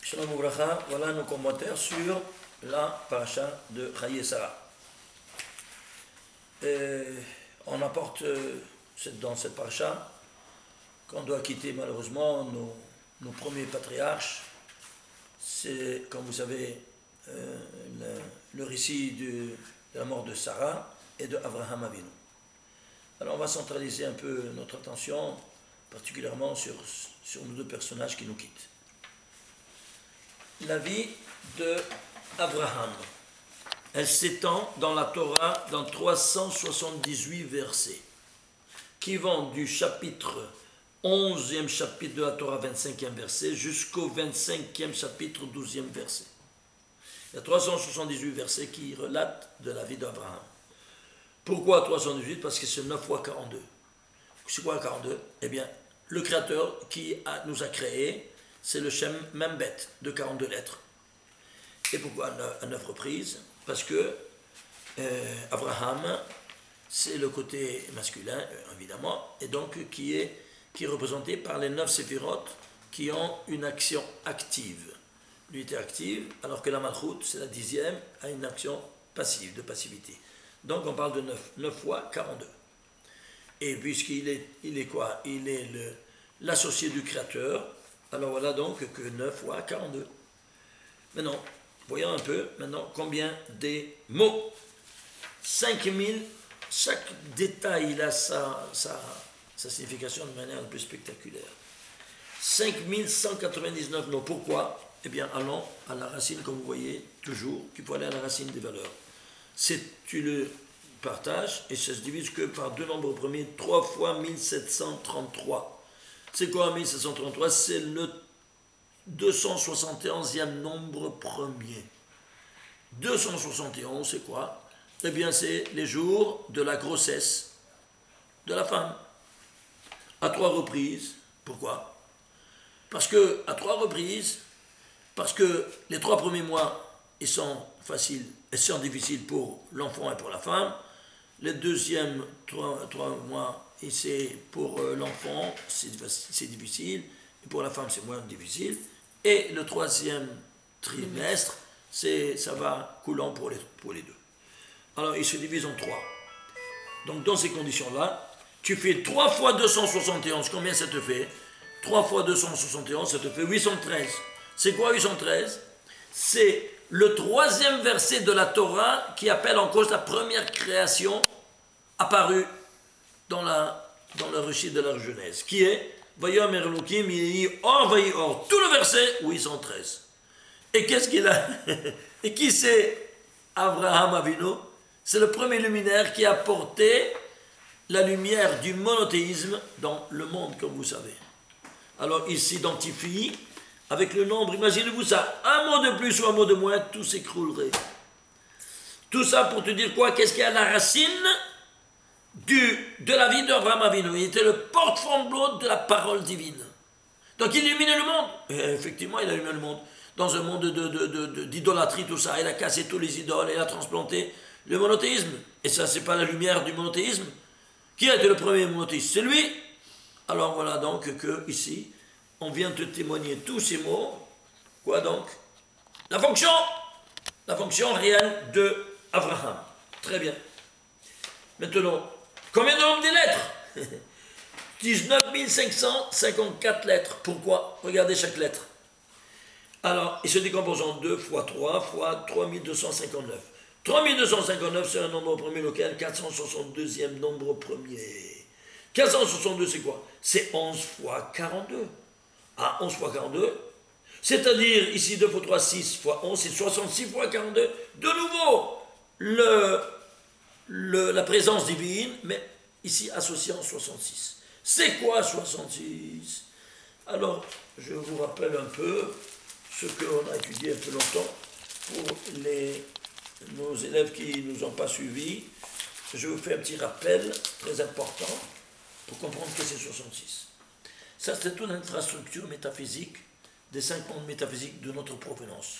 Shalom Ouvracha, voilà nos commentaires sur la paracha de Chaye Sarah. On apporte dans cette paracha qu'on doit quitter malheureusement nos premiers patriarches. C'est, comme vous savez, le récit de la mort de Sarah et de Abraham Avinu. Alors on va centraliser un peu notre attention, particulièrement sur nos deux personnages qui nous quittent. La vie de Abraham, elle s'étend dans la Torah dans 378 versets, qui vont du chapitre 11e chapitre de la Torah, 25e verset, jusqu'au 25e chapitre, 12e verset. Il y a 378 versets qui relatent de la vie d'Abraham. Pourquoi 318? Parce que c'est 9 fois 42. C'est quoi 42? Eh bien, le Créateur qui nous a créés, c'est le Shem Membet de 42 lettres. Et pourquoi à 9 reprises? Parce que Abraham, c'est le côté masculin, évidemment, et donc qui est représenté par les 9 séphirotes qui ont une action active. L'unité active, alors que la Malchut, c'est la 10e, a une action passive, de passivité. Donc on parle de 9 fois 42. Et puisqu'il est quoi? Il est l'associé du Créateur. Alors voilà donc que 9 fois 42. Maintenant, voyons un peu maintenant combien des mots. 5000, chaque détail il a sa signification de manière un peu spectaculaire. 5199 mots. Pourquoi? Eh bien, allons à la racine, comme vous voyez, toujours, qu'il faut aller à la racine des valeurs. Tu le partages et ça se divise que par deux nombres premiers, 3 fois 1733. C'est quoi 1733? C'est le 271e nombre premier. 271, c'est quoi? Eh bien, c'est les jours de la grossesse de la femme. À 3 reprises. Pourquoi? Parce que, à 3 reprises, parce que les 3 premiers mois, ils sont faciles, ils sont difficiles pour l'enfant et pour la femme. Les deuxièmes 3 mois, et c'est pour l'enfant, c'est difficile, et pour la femme, c'est moins difficile. Et le 3e trimestre, ça va coulant pour les deux. Alors, il se divise en 3. Donc, dans ces conditions-là, tu fais 3 fois 271, combien ça te fait? 3 fois 271, ça te fait 813. C'est quoi 813? C'est le 3e verset de la Torah qui appelle en cause la première création apparue dans le récit de la Genèse, qui est Vayomer Elokim Yehi Or Vayi Or, tout le verset 813. Et qu'est-ce qu'il a? Et qui c'est Abraham Avinu? C'est le premier luminaire qui a porté la lumière du monothéisme dans le monde, comme vous savez. Alors il s'identifie avec le nombre, imaginez-vous ça, un mot de plus ou un mot de moins, tout s'écroulerait. Tout ça pour te dire quoi? Qu'est-ce qu'il y a à la racine de la vie d'Abraham Avinu? Il était le porte-flambeau de la parole divine. Donc il illuminait le monde. Et effectivement, il a illuminé le monde. Dans un monde d'idolâtrie, tout ça, il a cassé tous les idoles, il a transplanté le monothéisme. Et ça, c'est pas la lumière du monothéisme. Qui a été le premier monothéiste? C'est lui. Alors voilà donc que ici, on vient te témoigner tous ces mots. Quoi donc? La fonction réelle de Abraham. Très bien. Maintenant, combien de nombre des lettres? 19 554 lettres. Pourquoi? Regardez chaque lettre. Alors, il se décompose en 2 fois 3 fois 3259. 3259, c'est un nombre premier local, 462e nombre premier. 462, c'est quoi? C'est 11 fois 42. Ah, 11 fois 42, c'est-à-dire, ici 2 fois 3, 6 fois 11, c'est 66 fois 42. De nouveau, la présence divine, mais ici associé en 66. C'est quoi 66? Alors, je vous rappelle un peu ce qu'on a étudié un peu longtemps pour nos élèves qui ne nous ont pas suivis. Je vous fais un petit rappel très important pour comprendre que c'est 66. Ça, c'est toute l'infrastructure métaphysique des 5 mondes métaphysiques de notre provenance.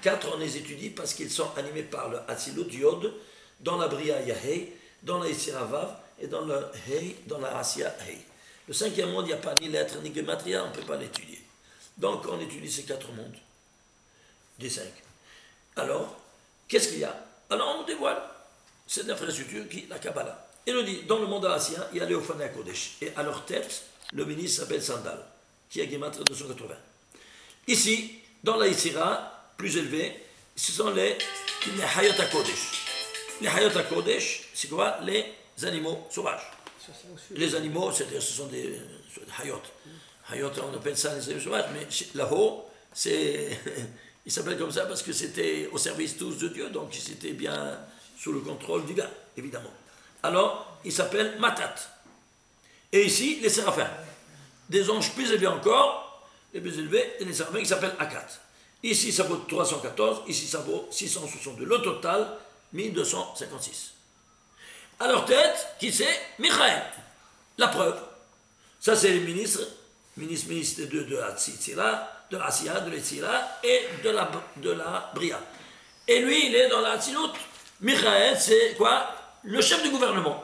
4, on les étudie parce qu'ils sont animés par le Hatzilut Yod, dans la Bria Yahé, dans la Yetzirah Vav et dans le Hei, dans la Asiya Hei. Le 5e monde, il n'y a pas ni lettres ni gematria, on ne peut pas l'étudier. Donc on étudie ces 4 mondes. des 5. Alors, qu'est-ce qu'il y a? Alors on nous dévoile cette infrastructure qui la Kabbalah. Il nous dit, dans le monde ancien, il y a les Ophana Kodesh. Et à leur tête, le ministre s'appelle Sandal, qui a Gematria 280. Ici, dans la Yitzhira, plus élevé, ce sont les Hayot HaKodesh. Les Hayot HaKodesh, c'est quoi? Les animaux sauvages. Les animaux, c'est-à-dire ce sont des Hayot. Hayot, on appelle ça les animaux sauvages, mais là-haut, c'est... Il s'appelle comme ça parce que c'était au service tous de Dieu, donc c'était bien sous le contrôle divin, évidemment. Alors, il s'appelle Matat. Et ici, les séraphins. Des anges plus élevés encore, les plus élevés, et les séraphins qui s'appellent Akat. Ici, ça vaut 314, ici, ça vaut 662. Le total, 1256. À leur tête, qui c'est? Michael. La preuve. Ça, c'est les ministres de la Tzitira, de la Asiya, de l'Etzira et de la Bria. Et lui, il est dans la Hatzilut. Michael, c'est quoi? Le chef du gouvernement.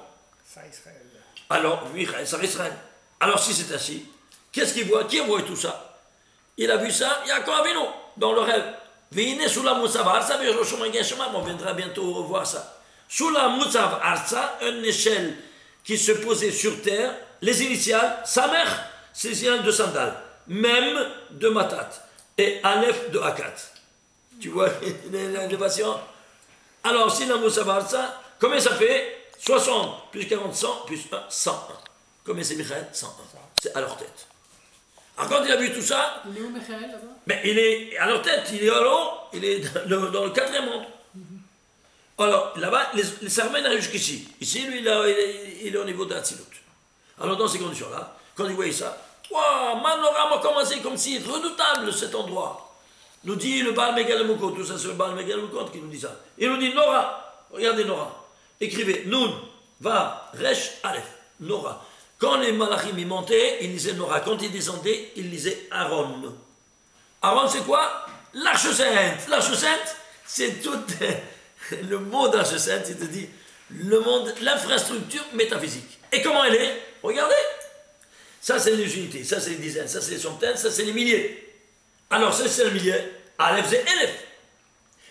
Alors, Michael, ça Israël. Alors, si c'est ainsi, qu'est-ce qu'il voit? Qui voit tout ça? Il a vu ça, Yaakov Avinu, dans le rêve. Vine sous la Moutsav Arsa, on viendra bientôt voir ça. Sous la Moutsav Arsa, une échelle qui se posait sur terre, les initiales, sa mère, c'est les initiales de Sandal. Même de Matat et Aleph de Akat. Tu vois l'élévation? Alors, si la Moussa Barça, combien ça fait? 60 plus 40, 100 plus 1, 101. Combien c'est Michael? 101. C'est à leur tête. Alors, quand il a vu tout ça. Il est où Michael là-bas? Mais il est à leur tête, il est à l'eau, il est dans le quatrième monde. Alors, là-bas, les Sarmènes arrivent jusqu'ici. Ici, lui, il est au niveau de Hatzilut. Alors, dans ces conditions-là, quand il voyait ça, wow, Manora m'a commencé comme si redoutable cet endroit. Nous dit le Baal Megalemukot, tout ça c'est le Baal Megalemukot qui nous dit ça. Il nous dit Nora, regardez Nora, écrivez Nun, Va, Resh, Aleph, Nora. Quand les Malachim y montaient, ils lisaient Nora. Quand ils descendaient, ils lisaient Aaron. Aaron c'est quoi? L'Arche Sainte. L'Arche Sainte, c'est tout le mot d'Arche Sainte, il te dit le monde, l'infrastructure métaphysique. Et comment elle est? Regardez. Ça, c'est les unités, ça, c'est les dizaines, ça, c'est les centaines, ça, c'est les milliers. Alors, ça, c'est le millier. Aleph, c'est Elef.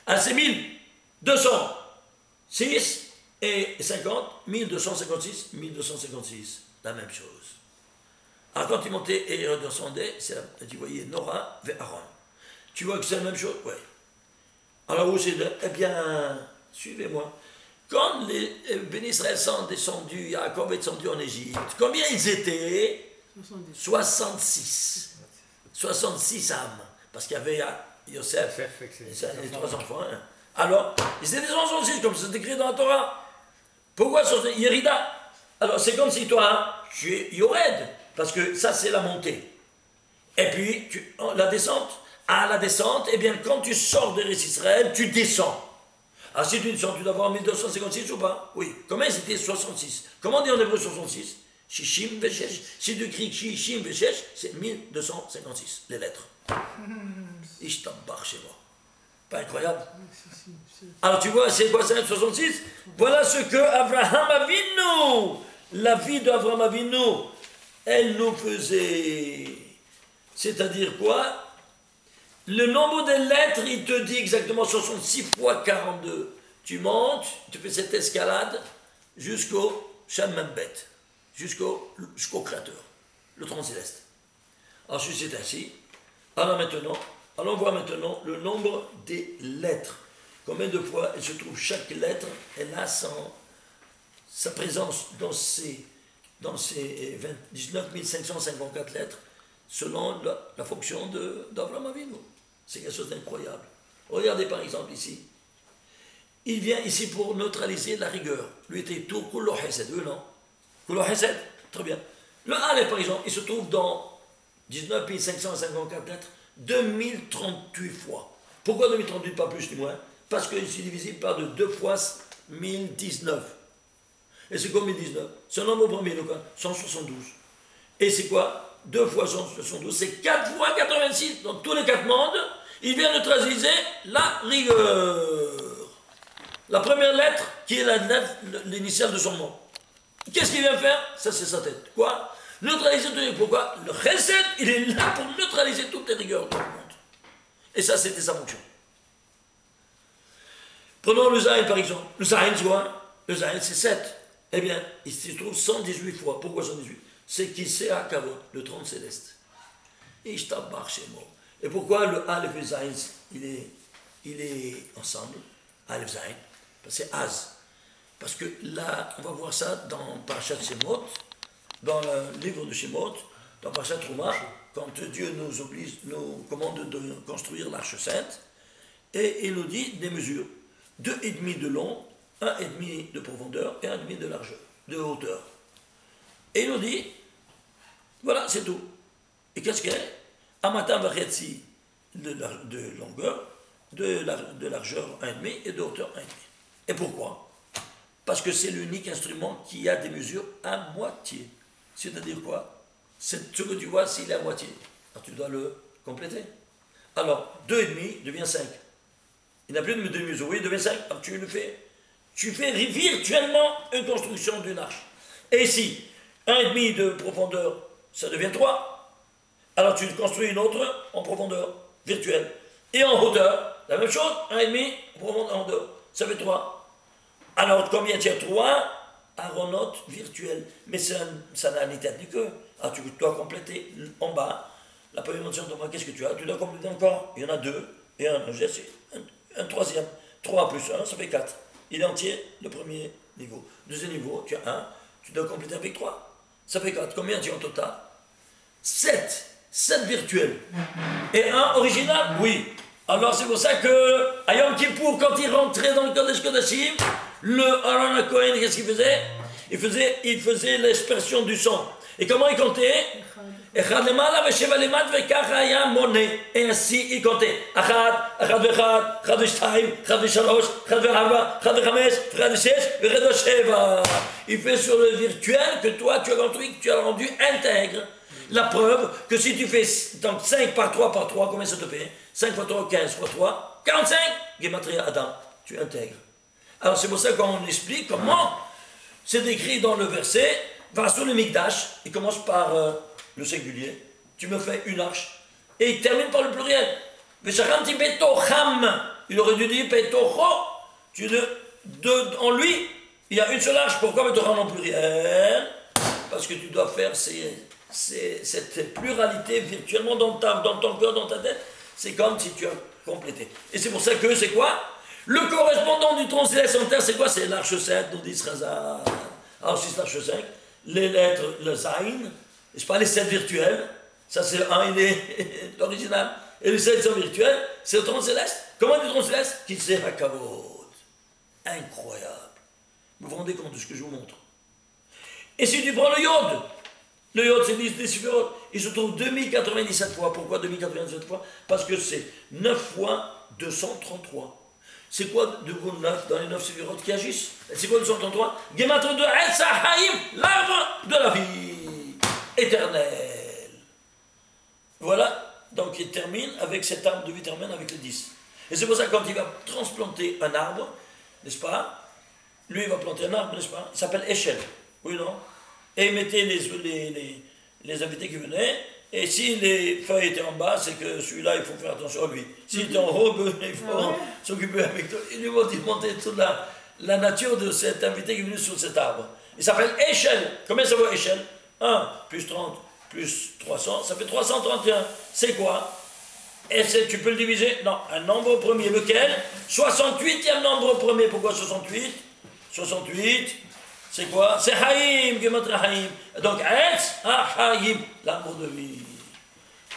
Ah, c'est 1206 et 50, 1256, 1256. La même chose. Alors, quand tu montais et redescendais, tu voyais Nora vers Aaron. Tu vois que c'est la même chose? Oui. Alors, où c'est? Eh bien, suivez-moi. Quand les bénis Israël sont descendus, Yaakov est descendu en Égypte, combien ils étaient? 66. 66 âmes. Parce qu'il y avait Yosef, les 3 enfants. Hein. Alors, ils étaient des 66, comme c'est écrit dans la Torah. Pourquoi Yerida? Alors, c'est comme si toi, tu es Yored, parce que ça, c'est la montée. Et puis, la descente. À la descente, eh bien, quand tu sors de Israël, tu descends. Alors, si tu descends, tu dois avoir 1256 ou pas? Oui. Combien c'était 66? Comment on dit en hébreu 66? Shishim Veshesh. Si tu écris Shishim Veshesh, c'est 1256, les lettres. Ishtambar chez moi. Pas incroyable? Alors tu vois, c'est quoi ça, 66? Voilà ce que Abraham Avinu, la vie d'Abraham Avinu, elle nous faisait. C'est-à-dire quoi? Le nombre de lettres, il te dit exactement 66 fois 42. Tu montes, tu fais cette escalade jusqu'au Shamambet. Jusqu'au Créateur, le trône céleste. Ensuite, c'est ainsi. Alors maintenant, allons voir maintenant le nombre des lettres. Combien de fois elle se trouve chaque lettre, elle a sa présence dans ces 19 554 lettres, selon la fonction d'Avraham Avinu. C'est quelque chose d'incroyable. Regardez par exemple ici. Il vient ici pour neutraliser la rigueur. Lui était tout Kullo Hesed, eux non? Kullo Hesed, très bien. Le Aleph, par exemple, il se trouve dans 19 554 lettres, 2038 fois. Pourquoi 2038, pas plus ni moins? Parce qu'il est divisible par de 2 fois 1019. Et c'est quoi 1019? C'est un nombre premier, donc 172. Et c'est quoi? 2 fois 172, c'est 4 fois 86. Donc tous les 4 mondes, il vient neutraliser la rigueur. La première lettre, qui est la lettre, l'initiale de son nom. Qu'est-ce qu'il vient faire? Ça, c'est sa tête. Quoi? Neutraliser toutes les... Pourquoi? Le Chesed, il est là pour neutraliser toutes les rigueurs du monde. Et ça, c'était sa fonction. Prenons le Zayn par exemple. Le Zayn, tu vois, le Zayn c'est 7. Eh bien, il se trouve 118 fois. Pourquoi 118? C'est qui c'est à Kavod, le trône céleste. Ishtabach chez moi. Et pourquoi le Aleph et le Zayn, il est ensemble? Aleph Zayn, c'est Az. Parce que là, on va voir ça dans Parashat Shemot, dans le livre de Shemot, dans Parashat Trouma, quand Dieu nous commande de construire l'arche sainte, et il nous dit des mesures, 2,5 de long, 1,5 de profondeur et 1,5 de largeur, de hauteur. Et il nous dit, voilà, c'est tout. Et qu'est-ce qu'il y a? Amatan vachetzi de longueur, de largeur 1,5 et de hauteur 1,5. Et pourquoi? Parce que c'est l'unique instrument qui a des mesures à moitié. C'est-à-dire quoi? C'est ce que tu vois, s'il est à moitié. Alors tu dois le compléter. Alors, 2,5 devient 5. Il n'a plus de demi-mesure. Oui, il devient 5. Alors tu le fais. Tu fais virtuellement une construction d'une arche. Et ici, 1,5 de profondeur, ça devient 3. Alors tu construis une autre en profondeur virtuelle. Et en hauteur, la même chose, 1,5 en hauteur, ça fait 3. Alors combien tu as 3 aéronautes virtuels. Mais ça n'a ni tête ni queue. Alors tu dois compléter en bas. La première mention de moi, qu'est-ce que tu as? Tu dois compléter encore. Il y en a 2 et un troisième. 3 plus 1, ça fait 4. Il est entier, le premier niveau. Deuxième niveau, tu as 1. Tu dois compléter avec 3. Ça fait 4. Combien tu as en total? 7. 7 virtuels. Et 1 original? Oui. Alors c'est pour ça que à Yom Kippour, quand il rentrait dans le Kodesh Kodashim, le Aaron HaKohen, qu'est-ce qu'il faisait? Il faisait l'aspersion du sang. Et comment il comptait? Et ainsi il comptait. Il fait sur le virtuel que toi tu as construit, que tu as rendu intègre. La preuve que si tu fais donc 5 par 3 par 3, combien ça te fait? 5 fois 3, 15 fois 3, 45, Gematria Adam, tu intègres. Alors c'est pour ça qu'on explique comment c'est décrit dans le verset, va sur le Mikdash, il commence par le singulier, tu me fais une arche, et il termine par le pluriel. Il aurait dû dire Petocho, en lui, il y a une seule arche, pourquoi Betocham en pluriel? Parce que tu dois faire cette pluralité virtuellement dans ton cœur, dans ta tête, c'est comme si tu as complété. Et c'est pour ça que c'est quoi? Le correspondant du tronc céleste en terre, c'est quoi? C'est l'arche 7, nous dit Srazar. Alors, si c'est l'arche 5, les lettres, le Zayn, n'est-ce pas, les 7 virtuels, ça c'est le 1, il est l'original. Et les 7 sont virtuels, c'est le tronc céleste. Comment dit le tronc céleste? Qui c'est Hakavod. Incroyable. Vous vous rendez compte de ce que je vous montre? Et si tu prends le Yod, c'est 10 Sifirot, il se trouve 2097 fois. Pourquoi 2097 fois? Parce que c'est 9 fois 233. C'est quoi de vous 9 dans les 9 Sifirot qui agissent? C'est quoi 233? Gematria de Etz HaChaim, l'arbre de la vie éternelle. Voilà, donc il termine avec cet arbre de vie éternelle avec le 10. Et c'est pour ça que quand il va transplanter un arbre, n'est-ce pas? Lui, il va planter un arbre, n'est-ce pas? Il s'appelle Eshel. Oui, non? Et il mettait les invités qui venaient, et si les feuilles étaient en bas, c'est que celui-là, il faut faire attention à lui. S'il était en haut, il faut s'occuper avec toi. Il lui montrer toute la nature de cet invité qui est venu sur cet arbre. Il s'appelle Eshel. Combien ça vaut Eshel? 1 plus 30 plus 300, ça fait 331. C'est quoi? Et tu peux le diviser? Non, un nombre premier. Lequel? 68e nombre premier. Pourquoi 68? 68... c'est quoi? C'est Haïm, Gematria Haïm. Donc, Etz HaChaim, l'arbre de vie.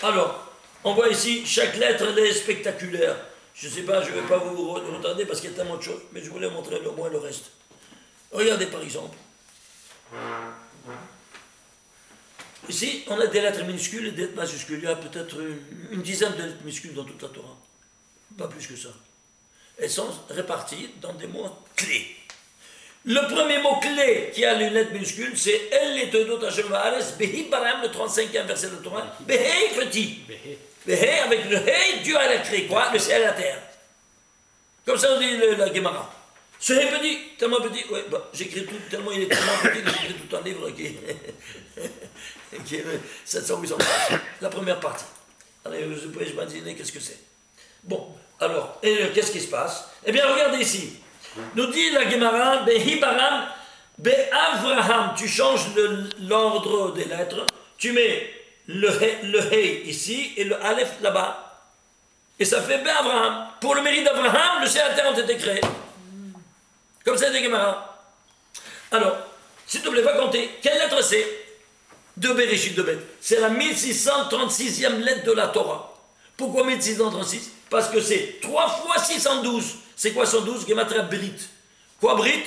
Alors, on voit ici, chaque lettre, elle est spectaculaire. Je ne sais pas, je ne vais pas vous retarder parce qu'il y a tellement de choses, mais je voulais montrer au moins le reste. Regardez par exemple. Ici, on a des lettres minuscules et des lettres majuscules. Il y a peut-être une dizaine de lettres minuscules dans toute la Torah. Pas plus que ça. Elles sont réparties dans des mots clés. Le premier mot-clé qui a une lettre minuscule, c'est El Etodot Hashem Va'aretz, Behi Baram, le 35e verset de Torah. Behi petit. Behi, avec le Hei, Dieu a créé quoi? Le ciel et la terre. Comme ça on dit la Gemara. Ce Hei petit, tellement petit, oui, bah, j'écris tout, tellement il est tellement petit que j'écris tout un livre qui est 700-800 pages. La première partie. Alors, je peux imaginer qu'est-ce que c'est. Bon, alors, qu'est-ce qui se passe? Eh bien, regardez ici. Nous dit la Gemara, Behibaram, Be'avraham, tu changes l'ordre des lettres, tu mets le Hei ici et le Aleph là-bas. Et ça fait Be'avraham. Pour le mérite d'Abraham, le ciel et la terre ont été créés. Comme ça, des Gemara. Alors, s'il te plaît, va compter. Quelle lettre c'est? De Bereshit, de Bet. C'est la 1636e lettre de la Torah. Pourquoi 1636? Parce que c'est 3 fois 612. C'est quoi 112? Gematria Brit. Quoi Brit?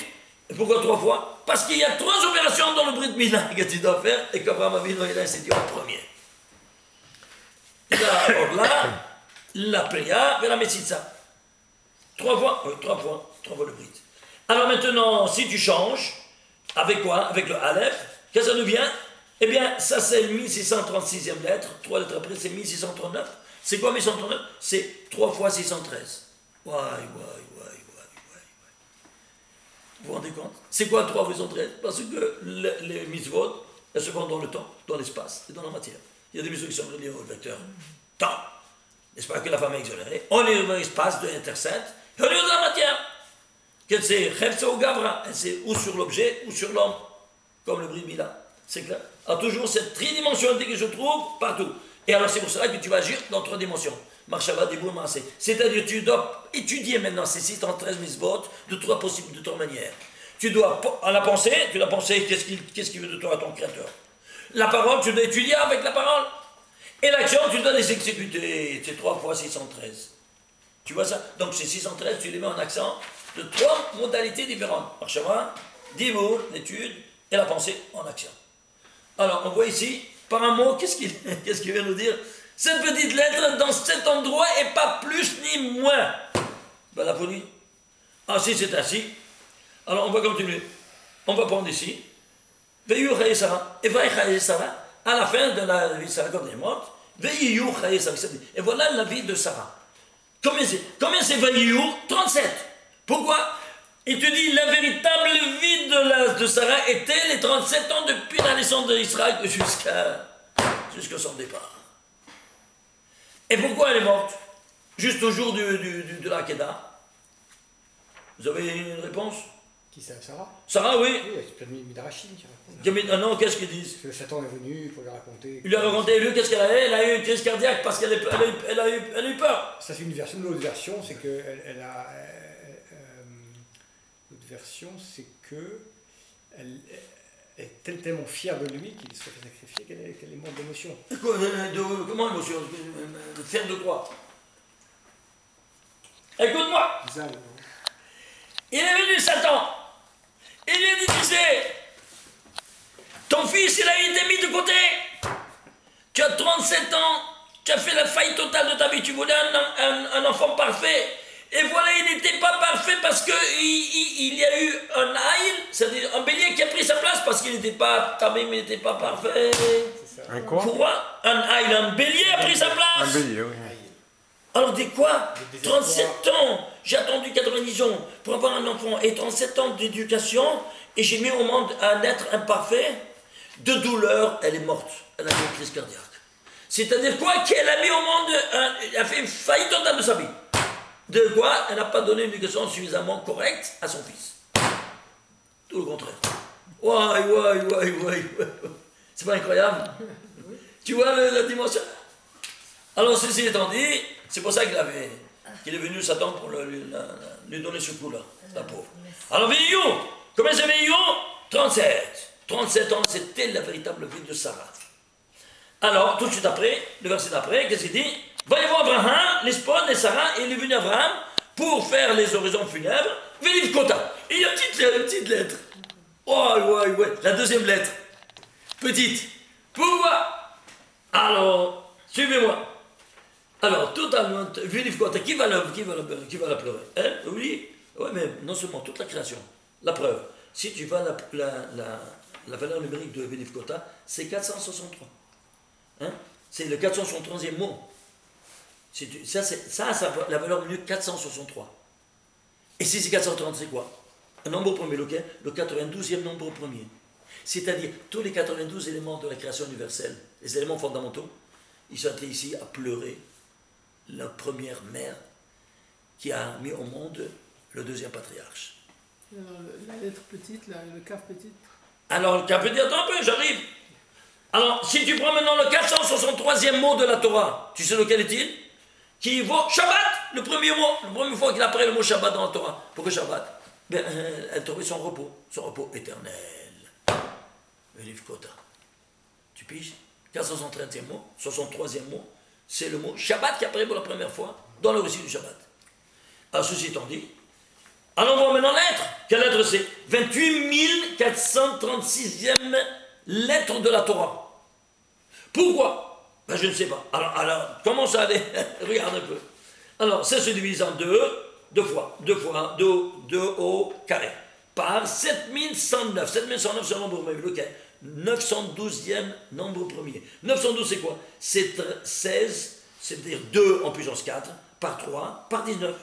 Et pourquoi 3 fois? Parce qu'il y a 3 opérations dans le Brit Mila que tu dois faire et qu'Abraham Avinu il a institué en premier. La Orla, la Priya et la Metsitsa. 3 fois? Oui, 3 fois le Brit. Alors maintenant, si tu changes, avec quoi? Avec le Aleph, qu'est-ce que ça devient? Eh bien, ça c'est le 1636e lettre. 3 lettres après, c'est 1639. C'est quoi 1639? C'est 3 fois 613. Ouais. Vous vous rendez compte? C'est quoi 3 fois 613? Parce que les mitzvot, elles se font dans le temps, dans l'espace et dans la matière. Il y a des mitzvot qui sont reliés au vecteur temps. N'est-ce pas que la femme est exonérée? On est dans l'espace de l'intercède et on est dans la matière. Qu'elle c'est Chefsa ou Gavra? Elle c'est ou sur l'objet ou sur l'homme, comme le Brit Mila. C'est clair? Alors toujours cette tridimensionnalité que je trouve partout. Et alors c'est pour cela que tu vas agir dans 3 dimensions. Marshava, Dibour, Maasé. C'est-à-dire tu dois étudier maintenant ces 613 mitzvot de 3 possibles, de 3 manières. Tu dois, à la pensée, tu dois penser qu'est-ce qu'il veut de toi, ton Créateur. La parole, tu dois étudier avec la parole. Et l'action, tu dois les exécuter. C'est 3 fois 613. Tu vois ça? Donc ces 613, tu les mets en accent de 3 modalités différentes. Marshava, Dibour, l'étude, et la pensée en action. Alors on voit ici, par un mot, qu'est-ce qu'il vient nous dire? Cette petite lettre dans cet endroit et pas plus ni moins. Ben la folie. Ah si c'est ainsi. Alors on va continuer. On va prendre ici. Veillou Chaye Sarah. Et Veillou Chaye Sarah, à la fin de la vie de Sarah quand elle est morte, Veillou Chaye Sarah. Et voilà la vie de Sarah. Combien c'est Veillou? 37. Pourquoi? Et tu dis, la véritable vie de Sarah était les 37 ans depuis la naissance d'Israël jusqu'à son départ. Et pourquoi elle est morte? Juste au jour de la Kedah. Vous avez une réponse? Qui c'est, Sarah? Sarah, oui. Oui, c'est plein de Midrashim qui racontent. Ah non, qu'est-ce qu'ils disent? Parce que Satan est venu pour lui raconter. Il lui a raconté, lui, qu'est-ce qu'elle a? Elle a eu une crise cardiaque parce qu'elle a eu peur. Ça, c'est une version. L'autre version, c'est que l'autre version, c'est que elle est tellement fière de lui qu'il se fait sacrifier qu'elle est morte d'émotion. Comment émotion? Fière de quoi? Écoute-moi. Il est venu Satan. Il lui a dit, tu sais, ton fils, il a été mis de côté. Tu as 37 ans, tu as fait la faille totale de ta vie. Tu voulais un enfant parfait. Et voilà, il n'était pas parfait parce qu'il y a eu un aïl, c'est-à-dire un bélier qui a pris sa place parce qu'il n'était pas, il n'était pas parfait. Un quoi? Pourquoi? Un aïl, un bélier a pris sa place. Un bélier, oui. Alors dis quoi? 37 ans, j'ai attendu 90 ans pour avoir un enfant et 37 ans d'éducation et j'ai mis au monde un être imparfait. De douleur, elle est morte. Elle a eu une crise cardiaque. C'est-à-dire quoi? Qu'elle a mis au monde, elle a fait une faillite totale de sa vie. De quoi? Elle n'a pas donné une éducation suffisamment correcte à son fils. Tout le contraire. Ouais. C'est pas incroyable? Tu vois la dimension? Alors ceci étant dit, c'est pour ça qu'il est venu Satan pour lui donner ce coup-là, la pauvre. Alors Veillou, combien c'est Veillou? 37. 37 ans, c'était la véritable vie de Sarah. Alors, tout de suite après, le verset d'après, qu'est-ce qu'il dit? Voyez-vous Abraham, l'espoir et Sarah, et il est venu Abraham pour faire les oraisons funèbres, Véliv Kota. Et il y a une petite lettre. Ouais. La deuxième lettre. Petite. Pourquoi? Alors, suivez-moi. Alors, totalement, Véliv Kota, qui va la pleurer? Elle? Oui. Ouais, mais non seulement toute la création. La preuve. Si tu vas la valeur numérique de Véliv Kota, c'est 463. Hein? C'est le 463e mot. Ça, la valeur numérique 463. Et si c'est 430, c'est quoi? Un nombre premier, lequel? Le 92e nombre premier. C'est-à-dire, tous les 92 éléments de la création universelle, les éléments fondamentaux, ils sont ici à pleurer la première mère qui a mis au monde le deuxième patriarche. Alors, la lettre petite, le caf petite. Alors, le caf petit, attends un peu, j'arrive. Alors, si tu prends maintenant le 463e mot de la Torah, tu sais lequel est-il? Qui vaut Shabbat, le premier mot, la première fois qu'il apparaît le mot Shabbat dans la Torah. Pourquoi Shabbat? Ben, elle trouvait son repos éternel. Le livre Kota. Tu piges? 430e mot, 63e mot, c'est le mot Shabbat qui apparaît pour la première fois dans le récit du Shabbat. Alors, ceci étant dit, allons voir maintenant la lettre. Quelle lettre c'est? 28 436e lettre de la Torah. Pourquoi? Ben, je ne sais pas. Alors comment ça allait? Regarde un peu. Alors, ça se divise en deux fois, deux au carré, par 7109. 7109, c'est un nombre premier. Lequel? 912e nombre premier. 912, c'est quoi? C'est 16, c'est-à-dire 2 en puissance 4, par 3, par 19.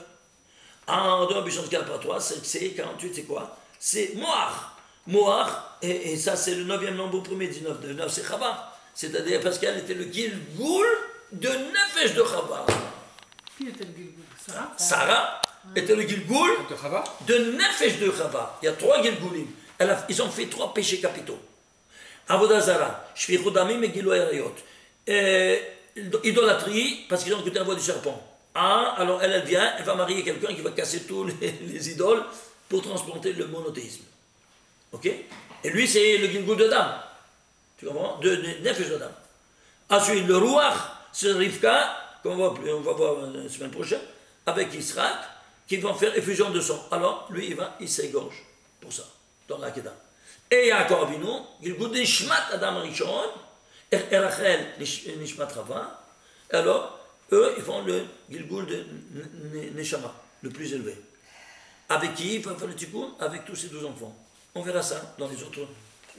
2 en puissance 4 par 3, c'est 48, c'est quoi? C'est Moar. Moar, et ça c'est le 9e nombre premier, 19. 9, c'est Chava. C'est-à-dire parce qu'elle était le Gilgoul de Nefesh de Chava. Qui était le Gilgoul? Sarah? Sarah était le Gilgoul de Nefesh de Chava. Il y a 3 Gilgoulim. Ils ont fait 3 péchés capitaux. Avodah Zara, Shfichut Damim et Gilui Arayot. Idolâtrie, parce qu'ils ont écouté la voix du serpent. Alors elle vient, elle va marier quelqu'un qui va casser tous les idoles pour transplanter le monothéisme. Ok? Et lui, c'est le Gilgoul de Dam. Tu comprends? De Nefesh de Dam. Ensuite, le Ruach, c'est Rivka, qu'on on va voir la semaine prochaine, avec Israël, qui vont faire effusion de sang. Alors, lui, il s'égorge pour ça, dans la Kedah. Et Yaakov Avinu, Gilgoul de Nishmat Adam Rishon, et Rachel Nishmat Rava. Alors, eux, ils font le Gilgoul de Neshama, le plus élevé. Avec qui il va faire le tikkun? Avec tous ses 12 enfants. On verra ça dans les autres.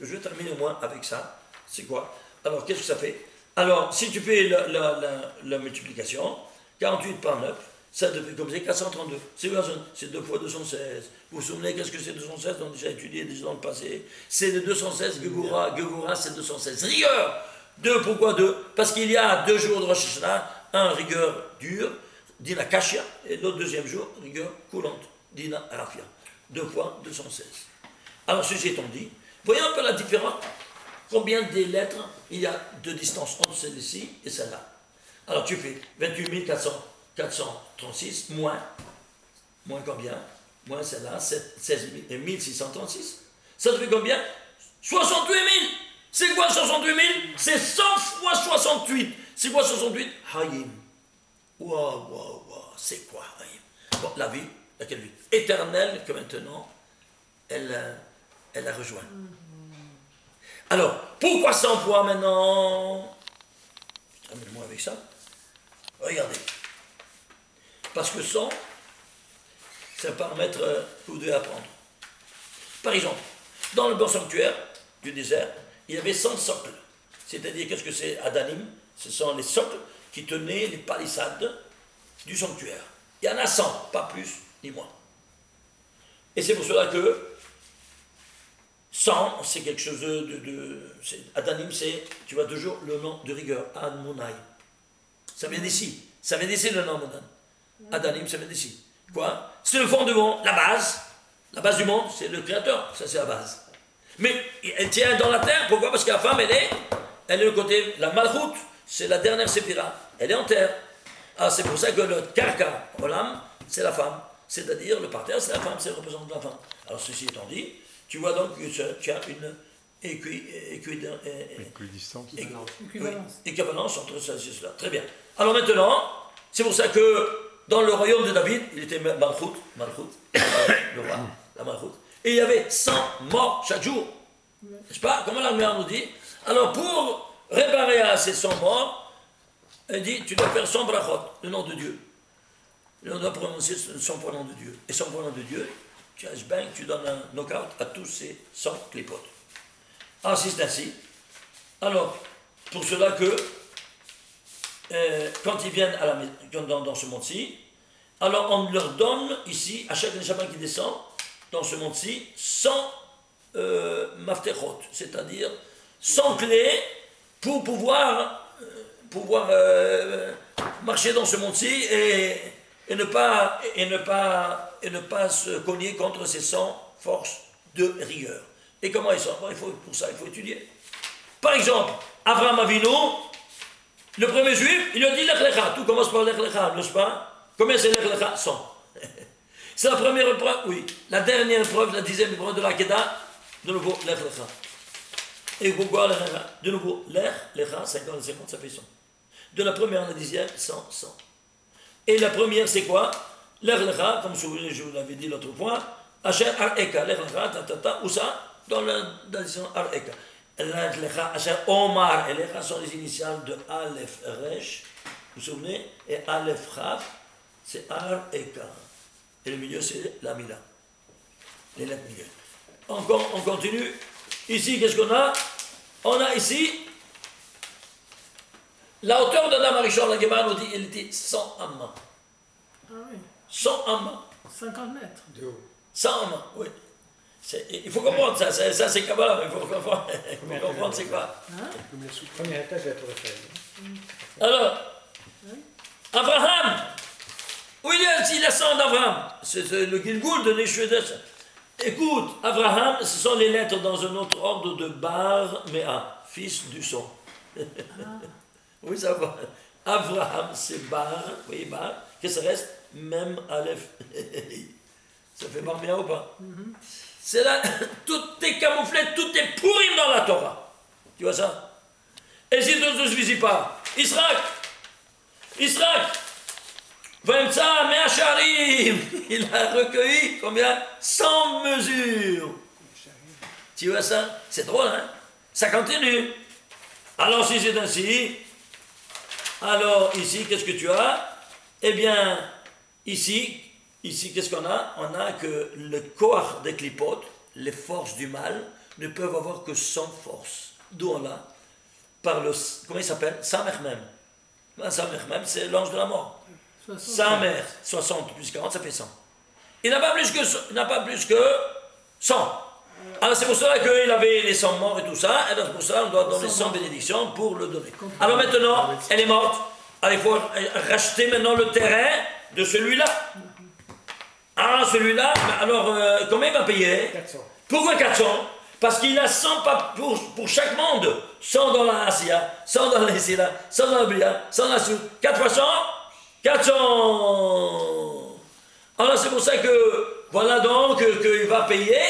Je vais terminer au moins avec ça. C'est quoi? Alors, qu'est-ce que ça fait? Alors, si tu fais la multiplication, 48 par 9, ça te fait comme c'est 432. C'est 2 fois 216. Vous vous souvenez qu'est-ce que c'est 216? On a déjà étudié déjà dans le passé. C'est le 216, Gegoura, c'est 216. Rigueur! 2, pourquoi 2? Parce qu'il y a 2 jours de Rosh Hashanah, un rigueur dure, Dina Kashia, et l'autre deuxième jour, rigueur coulante, Dina Rafia. 2 fois 216. Alors, ceci étant dit, voyons un peu la différence. Combien de lettres il y a de distance entre celle-ci et celle-là? Alors, tu fais 28 436 moins combien? Moins celle-là, 16 636. Ça te fait combien? 68 000. C'est quoi 68 000? C'est 100 fois 68. C'est quoi 68? Hayim. Waouh. C'est quoi Hayim? Bon, la vie, laquelle vie? Éternelle que maintenant, elle a rejoint. Alors, pourquoi 100 fois maintenant? Termine-moi avec ça. Regardez. Parce que 100, c'est un paramètre que vous devez apprendre. Par exemple, dans le bon sanctuaire du désert, il y avait 100 socles. C'est-à-dire, qu'est-ce que c'est Adanim? Ce sont les socles qui tenaient les palissades du sanctuaire. Il y en a 100, pas plus ni moins. Et c'est pour cela que 100, c'est quelque chose Adanim, c'est, tu vois toujours le nom de rigueur, Admonai. Ça vient d'ici. Ça vient d'ici le nom Adnan. Adanim, ça vient d'ici. Quoi? C'est le fondement, la base du monde, c'est le créateur. Ça, c'est la base. Mais elle tient dans la terre, pourquoi? Parce que la femme, elle est le côté, la malchoute, c'est la dernière séphira, elle est en terre. Ah, c'est pour ça que le karka, olam, c'est la femme. C'est-à-dire, le parterre, c'est la femme, c'est le représentant de la femme. Alors, ceci étant dit, tu vois donc que tu as une équivalence entre ça et cela. Très bien. Alors maintenant, c'est pour ça que dans le royaume de David, il était malchoute, le roi, la malchoute. Et il y avait 100 morts chaque jour. N'est-ce pas? Comme la mère nous dit. Alors pour réparer à ces 100 morts, elle dit, tu dois faire 100 brachot, le nom de Dieu. Et on doit prononcer 100 fois le nom de Dieu. Et 100 fois le nom de Dieu, tu donnes un knockout à tous ces 100 clipotes. Ainsi, c'est ainsi. Alors, pour cela que, quand ils viennent dans ce monde-ci, alors on leur donne ici, à chaque neshama qui descend, dans ce monde-ci, 100 maftechot, c'est-à-dire 100 clés pour pouvoir marcher dans ce monde-ci et ne pas se cogner contre ces 100 forces de rigueur. Et comment ils sont? Bon, pour ça, il faut étudier. Par exemple, Abraham Avinu, le premier juif, il lui a dit Lech Lecha. Tout commence par Lech Lecha, n'est-ce pas? Combien c'est Lech Lecha? 100. C'est la première épreuve, oui. La dernière épreuve, la 10e épreuve de la Kedah, de nouveau Lech Lecha. Et pourquoi Lech Lecha? De nouveau, Lech Lecha, 50 et 50, ça fait 100. De la première à la 10e, 100, 100. Et la première, c'est quoi? Lech Lecha, comme je vous l'avais dit l'autre fois, Asher Ar-Eka, Lech Lecha, où ça? Dans la tradition Ar-Eka. Lech Lecha, Asher Omar, et Lecha sont les initiales de Aleph Resh, vous vous souvenez? Et Aleph Chaf, c'est Ar-Eka. Et le milieu, c'est la Mila. Les lettres milieu. Encore, on continue. Ici, qu'est-ce qu'on a? On a ici la hauteur d'Adam Arishon, la Gemara nous dit, elle était 100 ammas. Ah oui. 100 ammas. 50 mètres. De haut. 100 ammas, oui. Il faut comprendre ça, c'est Kabbalah, il faut comprendre, c'est quoi. Hein? Premier étage de la Tour Eiffel. Alors, Oui. Abraham, où il est la sang d'Abraham? C'est le Gilgoul de Neshuedesh. Écoute, Abraham, ce sont les lettres dans un autre ordre de Bar Mea, fils du son. Oui, ça va. Abraham, c'est Bar, oui, Bar. Qu'est-ce que ça reste? Même Aleph. Ça fait Bar Mea ou pas? C'est là, tout est camouflé, tout est pourri dans la Torah. Tu vois ça? Et si tu ne se suffit pas, Israël, Vemtsa Meacharim, il a recueilli combien? 100 mesures. Tu vois ça? C'est drôle, hein? Ça continue. Alors si c'est ainsi, alors ici, qu'est-ce que tu as? Eh bien, ici, qu'est-ce qu'on a? On a que le koach des clipotes, les forces du mal, ne peuvent avoir que 100 forces. D'où on a? Par le, comment il s'appelle? Samer même. Samer même, c'est l'ange de la mort. Samer, 60 plus 40, ça fait 100. Il n'a pas plus que 100. Alors c'est pour cela qu'il avait les 100 morts et tout ça, et c'est pour ça qu'on doit donner 100 bénédictions pour le donner. Alors maintenant, elle est morte. Alors il faut racheter maintenant le terrain de celui-là. Ah, celui-là, alors combien il va payer? 400. Pourquoi 400? Parce qu'il a 100 pas pour chaque monde. 100 dans la Asia, 100 dans la Sila, 100 dans la Bria, 100 dans la Sud. 4 fois 100? 400. Alors c'est pour ça que, voilà donc, qu'il va payer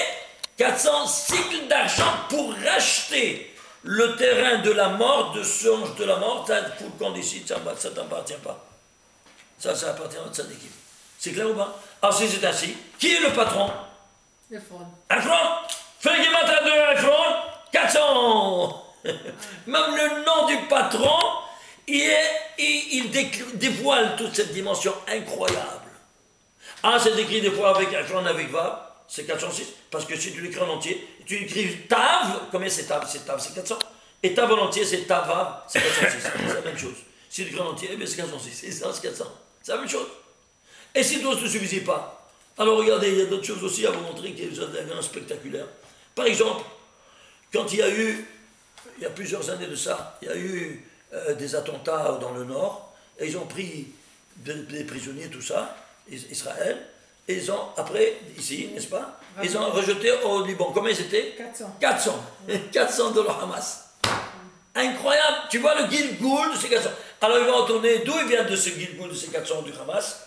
400 cycles d'argent pour racheter le terrain de la mort, de ce ange de la mort, pour qu'on décide, ça ne t'appartient pas. Ça appartient à notre équipe. C'est clair ou pas? Alors si c'est ainsi, qui est le patron? Ephron. Ephron. Fais le guématra de Ephron, 400. Même le nom du patron, il dévoile toute cette dimension incroyable. Ah, c'est écrit des fois avec Ephron, avec Vav, c'est 406, parce que si tu l'écris en entier, tu écris Tav, combien c'est Tav? C'est Tav, c'est 400. Et Tav en entier, c'est Tavav, c'est 406. C'est la même chose. Si tu l'écris en entier, c'est 406. Et ça, c'est 400. C'est la même chose. Et si toi, ne te suffisait pas, alors regardez, il y a d'autres choses aussi à vous montrer qui sont vraiment spectaculaires. Par exemple, quand il y a plusieurs années de ça, il y a eu des attentats dans le nord, et ils ont pris des prisonniers, tout ça, Israël, et ils ont, après, ici, n'est-ce pas, ils ont rejeté au Liban. Combien c'était? 400. 400. 400 de le Hamas. Incroyable. Tu vois le Gilgoul de ces 400. Alors ils vont retourner, d'où il vient de ce Gilgoul de ces 400 du Hamas?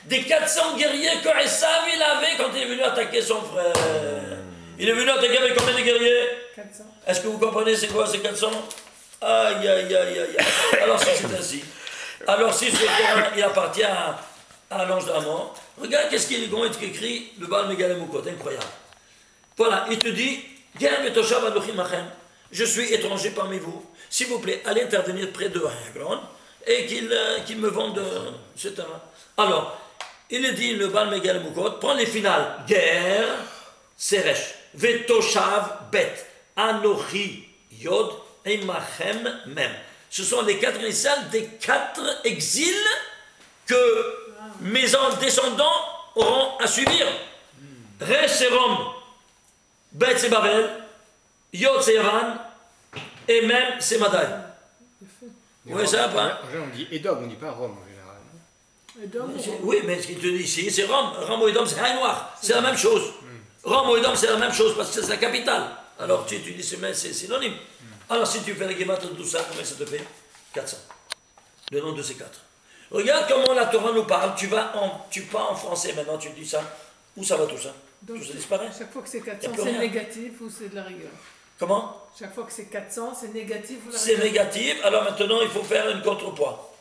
Des 400 guerriers que Esav il avait quand il est venu attaquer son frère. Il est venu attaquer avec combien de guerriers? 400. Est-ce que vous comprenez c'est quoi ces 400? Aïe, aïe, aïe, aïe. Alors si c'est ainsi. Alors si ce terrain il appartient à l'ange de la mort, regarde qu'est-ce qu'il est écrit le Baal Megalem Ukot, incroyable. Voilà, il te dit, je suis étranger parmi vous. S'il vous plaît, allez intervenir près de Hebron et qu'il me vende ce terrain. Alors, il est dit, le Baal Megalem Ukot, prends les finales. Guerre, Seresh, Vetoshav, Bet, Anochi, Yod, et Machem, Mem. Ce sont les 4 initiales des 4 exils que mes descendants auront à subir. Resh c'est Rome, Bet c'est Babel, Yod c'est Iran, et Mem c'est Madaï. Oui, ça va pas. En général, on dit Edom, on ne dit pas Rome en général. Et d'homme, Oui, mais ce qu'il te dit ici, c'est Rome. Rome ou Edom, c'est Haï Noir. C'est la même chose. Rome ou Edom, c'est la même chose parce que c'est la capitale. Alors tu dis, c'est synonyme. Alors si tu fais la guématre de tout ça, combien ça te fait? 400. Le nom de ces 4. Regarde comment la Torah nous parle. Tu pars en français maintenant, tu dis ça. Où ça va tout ça? donc, Tout ça disparaît. chaque fois que c'est Y a 400, plus c'est rien. négatif ou c'est de la rigueur? Comment? Chaque fois que c'est 400, c'est négatif ou la C'est rigueur? négatif. Alors maintenant, il faut faire une contrepoids.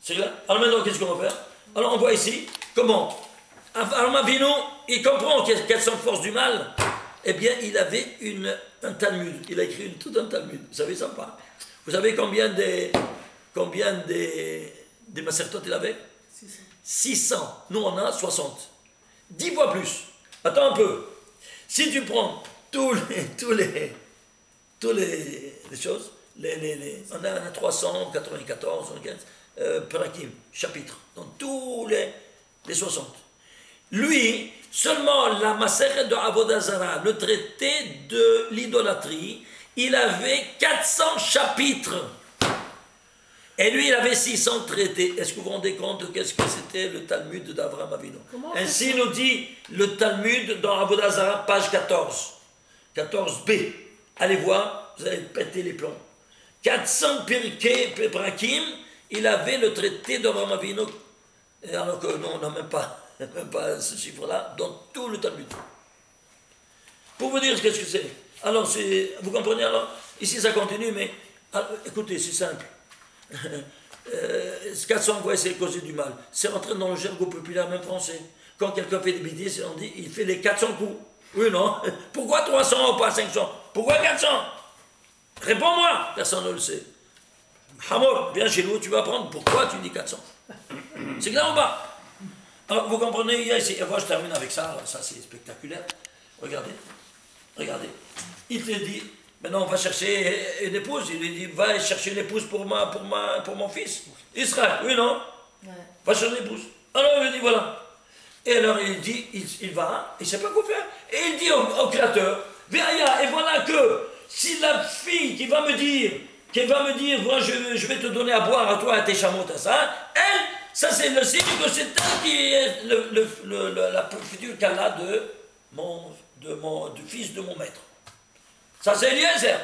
C'est clair? Alors maintenant, qu'est-ce qu'on va faire? Alors on voit ici, comment? Alors Mavino, il comprend quelles sont les forces du mal. Eh bien, il avait un Talmud. Il a écrit tout un Talmud. Vous savez ça ou pas? Vous savez combien des macertotes il avait? 600. 600. Nous, on a 60. 10 fois plus. Attends un peu. Si tu prends toutes les choses, on a 394, 15, parakim, chapitres, dans tous les 60. Lui, seulement la Maseret de Avodah Zarah, le traité de l'idolâtrie, il avait 400 chapitres. Et lui, il avait 600 traités. Est-ce que vous vous rendez compte qu'est-ce que c'était le Talmud d'Avraham Avinu? Ainsi nous dit le Talmud dans Avodah Zarah, page 14. 14b. Allez voir, vous allez péter les plombs. 400 Perakim, il avait le traité d'Avraham Avinu. Alors que nous, on n'a même pas ce chiffre-là dans tout le Talmud. Pour vous dire qu'est-ce que c'est. Alors, vous comprenez alors? Ici, ça continue, mais alors, écoutez, c'est simple. 400 quoi, c'est causer du mal. C'est rentré dans le jargon populaire, même français. Quand quelqu'un fait des bêtises, on dit il fait les 400 coups. Oui, non? Pourquoi 300 ou pas 500? Pourquoi 400? Réponds-moi. Personne ne le sait. Hamor, viens chez nous, tu vas apprendre pourquoi tu dis 400. C'est clair ou pas? Alors, vous comprenez, il y a ici, et moi je termine avec ça, alors, ça c'est spectaculaire. Regardez. Il te dit, maintenant on va chercher une épouse. Il lui dit, va chercher une épouse pour mon fils. Israël, oui, non? Ouais. Va chercher une épouse. Alors il lui dit, voilà. Et alors il dit, il va, il ne sait pas quoi faire. Et il dit au Créateur, Véaya, et voilà que si la fille qui va me dire, moi je vais te donner à boire à toi, à tes chameaux, à ça, elle, ça c'est le signe que c'est elle qui est la future Kala du fils de mon maître. Ça c'est Eliezer.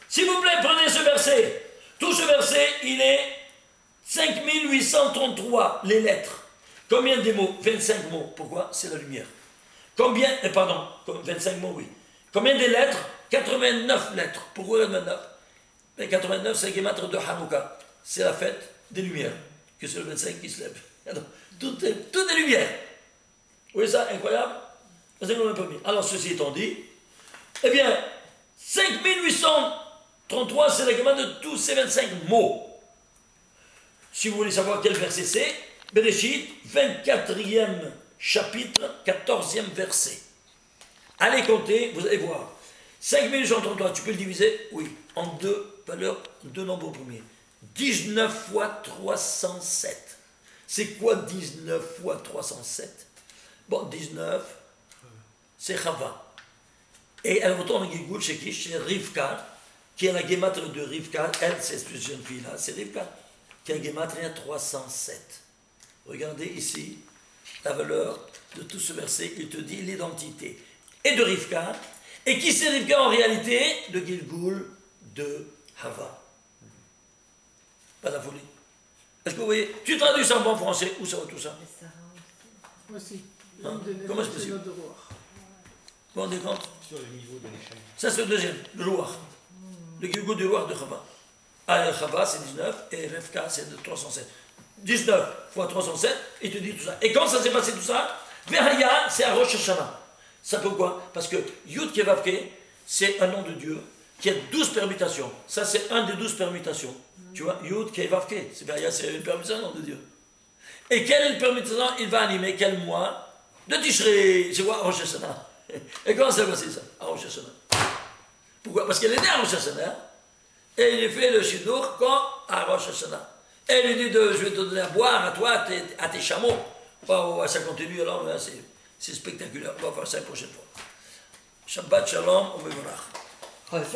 S'il vous plaît, prenez ce verset. Tout ce verset, il est 5833, les lettres. Combien de mots? 25 mots. Pourquoi? C'est la lumière. Combien, 25 mots, oui. Combien de lettres? 89 lettres. Pourquoi 89? 89, c'est la guématre de Hanouka. C'est la fête des lumières. Que c'est le 25 qui se lève. Alors, tout est lumière. Vous voyez ça? Incroyable? Alors, ceci étant dit, eh bien, 5833, c'est la guématre de tous ces 25 mots. Si vous voulez savoir quel verset c'est, Bereshit, 24e chapitre, 14e verset. Allez compter, vous allez voir. 5833, tu peux le diviser? Oui, en deux valeurs, deux nombres premiers. 19 fois 307. C'est quoi 19 fois 307? Bon, 19, c'est Chava. Et elle retourne en Gilgoul chez qui? Chez Rivka, qui est la guématre de Rivka. Elle, c'est cette jeune fille-là, c'est Rivka, qui a la guématre 307. Regardez ici la valeur de tout ce verset. Il te dit l'identité et de Rivka. Et qui c'est Rivka en réalité? Le Gilgoul de Hava. Pas la folie. Est-ce que vous voyez? Tu traduis ça en bon français, où ça va tout ça? Aussi. Hein? Comment c'est possible? Vous vous rendez compte? Sur le niveau de l'échelle. Ça c'est le deuxième, le Loir. Le Gilgoul de Loir de Hava. Ah, Hava c'est 19 et Rivka c'est de 307. 19 fois 307, il te dit tout ça. Et quand ça s'est passé tout ça? Verhaya, c'est à Rosh Hashanah. Ça peut quoi? Parce que Yud Kevavke, c'est un nom de Dieu qui a 12 permutations. Ça, c'est un des 12 permutations. Tu vois, Yud Kevavke, c'est une permutation, nom de Dieu. Et quelle permutation il va animer? Quel mois? De Tishrei, c'est quoi? Rosh Hashanah. Et comment ça va passer ça? À Rosh Hashanah. Pourquoi? Parce qu'elle est née à Rosh Hashanah. Et il fait le Shidur quand? À Rosh Hashanah. Et il lui dit, je vais te donner à boire à toi, à tes chameaux. Oh, ça continue alors, c'est spectaculaire. On va faire ça la prochaine fois. Shabbat Shalom, au Mevorach.